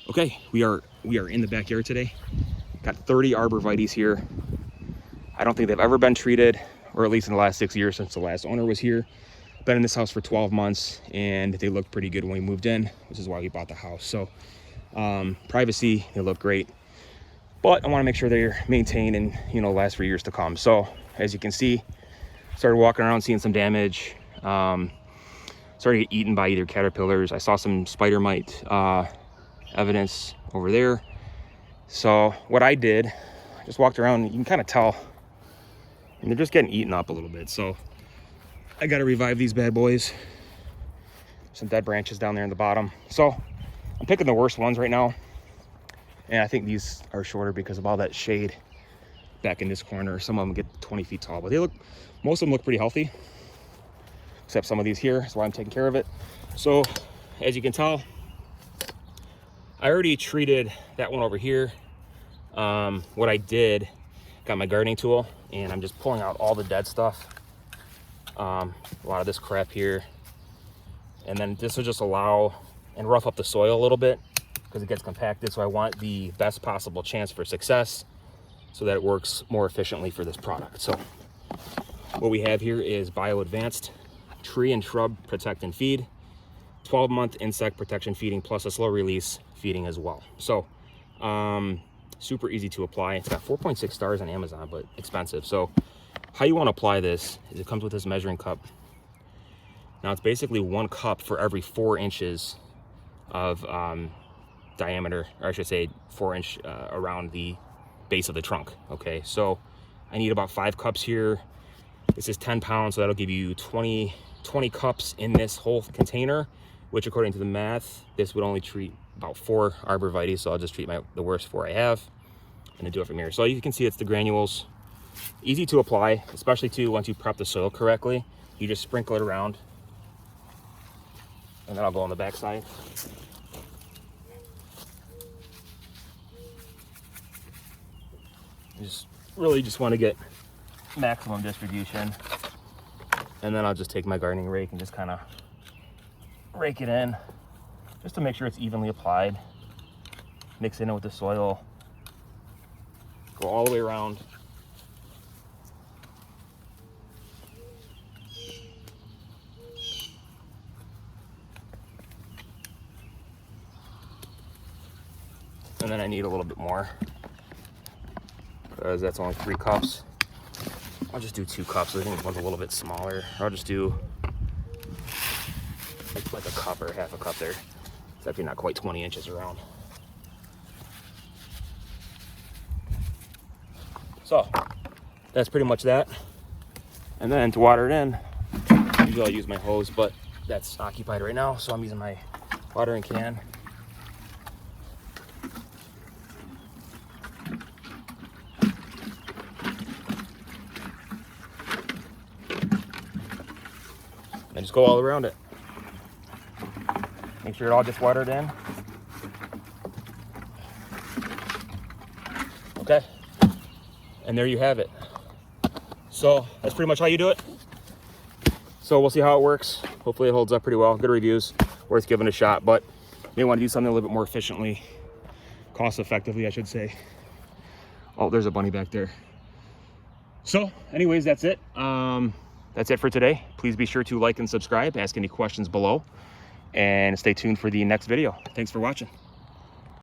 Okay, we are in the backyard today. Got 30 Arborvitaes here. I don't think they've ever been treated, or at least in the last 6 years since the last owner was here. Been in this house for 12 months and they looked pretty good when we moved in, which is why we bought the house. So privacy, they look great, but I want to make sure they're maintained and, you know, last for years to come. So as you can see, started walking around, seeing some damage. Started to get eaten by either caterpillars. I saw some spider mite evidence over there. So what I did, I just walked around, you can kind of tell, and they're just getting eaten up a little bit. So I got to revive these bad boys. Some dead branches down there in the bottom. So I'm picking the worst ones right now. And I think these are shorter because of all that shade back in this corner. Some of them get 20 feet tall, but most of them look pretty healthy, except some of these here. That's why I'm taking care of it. So as you can tell, I already treated that one over here. What I did, got my gardening tool and I'm just pulling out all the dead stuff. A lot of this crap here, and then this will just allow and rough up the soil a little bit because it gets compacted. So I want the best possible chance for success so that it works more efficiently for this product. So what we have here is Bio Advanced Tree and Shrub Protect and Feed, 12-month insect protection feeding plus a slow release feeding as well. So super easy to apply. It's got 4.6 stars on Amazon, but expensive. So how you want to apply this is it comes with this measuring cup. Now it's basically 1 cup for every 4 inches of diameter, or I should say 4 inch around the base of the trunk. Okay, so I need about 5 cups here. This is 10 pounds, so that'll give you 20 cups in this whole container, which according to the math, this would only treat about 4 Arborvitaes. So I'll just treat the worst 4 I have and then do it from here. So you can see it's the granules. Easy to apply, especially too once you prep the soil correctly. You just sprinkle it around, and then I'll go on the back side. You just want to get maximum distribution, and then I'll just take my gardening rake and just kind of rake it in, just to make sure it's evenly applied. Mix it in with the soil, go all the way around. And then I need a little bit more because that's only 3 cups. I'll just do 2 cups. I think this one's a little bit smaller. I'll just do like a cup or half a cup there. It's actually not quite 20 inches around. So that's pretty much that. And then to water it in, usually I'll use my hose, but that's occupied right now, so I'm using my watering can. And just go all around it. Make sure it all gets watered in. Okay. And there you have it. So that's pretty much how you do it. So we'll see how it works. Hopefully it holds up pretty well. Good reviews. Worth giving a shot, but you may want to do something a little bit more efficiently. Cost effectively, I should say. Oh, there's a bunny back there. So anyways, that's it. That's it for today. Please be sure to like and subscribe, ask any questions below, and stay tuned for the next video. Thanks for watching.